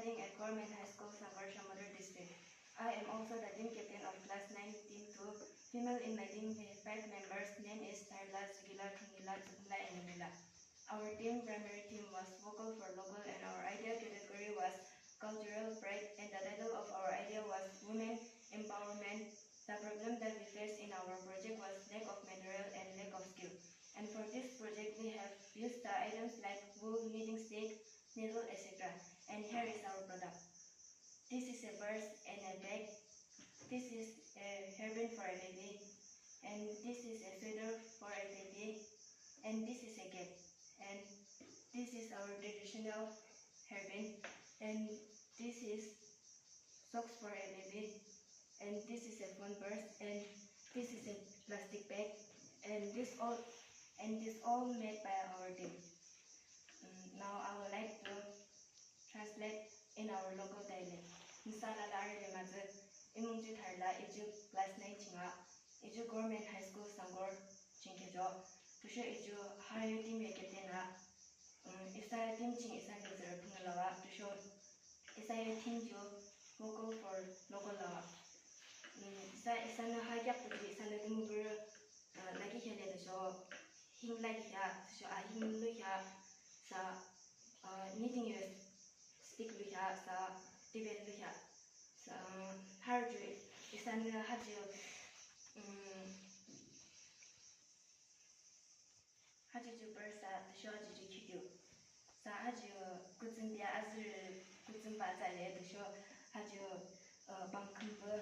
studying at Government High School, Sangor, Shamoder District. I am also the team captain of class 9, team 2. Female in my team, we have 5 members. Name is Tarla, Sugila, Thungila, Zubla, and Emila. Our team primary theme was vocal for local, and our idea category was cultural pride, and the title of our idea was women empowerment. The problem that we faced in our project was lack of material and lack of skill. And for this project, we have used the items like wool, knitting stick, needle, etc. And here is our product. This is a purse and a bag. This is a hairband for a baby. And this is a sweater for a baby. And this is a cap. And this is our traditional hairband. And this is socks for a baby. And this is a phone purse. And this is a plastic bag. And this all made by our team. Now I would like to translate in our local dialect. Misala lari le mazu imungju tharla iju class 9 chinga iju Government High School Sangor chinkejo tusho iju hayo team eketena isa team ching isa nizar pungalawa tusho isa team jo vocal for local lawa isa na hajak tuji isa na dimubur lagi hele tusho hing lagi ya tusho hing lu ya sa knitting use stick lu ya sa debate lu ya sa harju isan haju haju ju bersa tusho haju ju kidu sa haju kutsun dia azur kutsun ba zale tusho haju bangkumbu